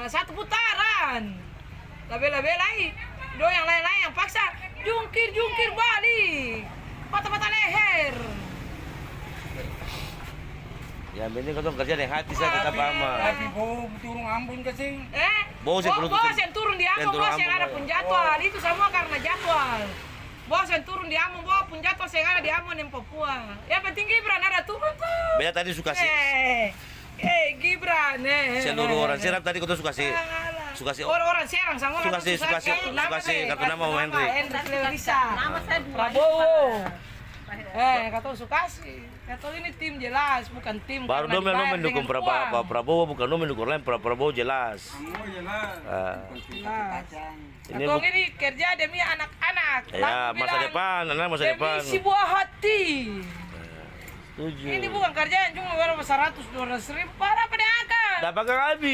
satu putaran. Bela-belai. Do yang lain-lain yang paksa jungkir balik. Patah-patah leher. Ya ini kau kerja dengan hati saya tetap aman. Tapi bau turun Ambon kesing. Bos yang turun di Ambon, bos yang ada pun jadwal. Itu semua karena jadwal. Bos yang turun di Ambon, bos pun jadwal yang ada di Ambon yang Papua. Yang penting Gibran ada turun tuh. Beda tadi suka sih. Gibran. Seluruh orang Serang tadi kau suka sih. Orang Serang sama suka sih kartu nama Om Henry. Nama saya Prabowo. Kata suka sih. Kata ini tim jelas, bukan tim. Baru dong yang mendukung Prabowo, bukan dong mendukung lain. Prabowo jelas. Kata ini kerja demi anak-anak. Ya masa depan, masa depan. Demi si buah hati. Setuju. Ini bukan kerjaan cuma berapa 100-200 ribu. Para pedagang. Dapat habis.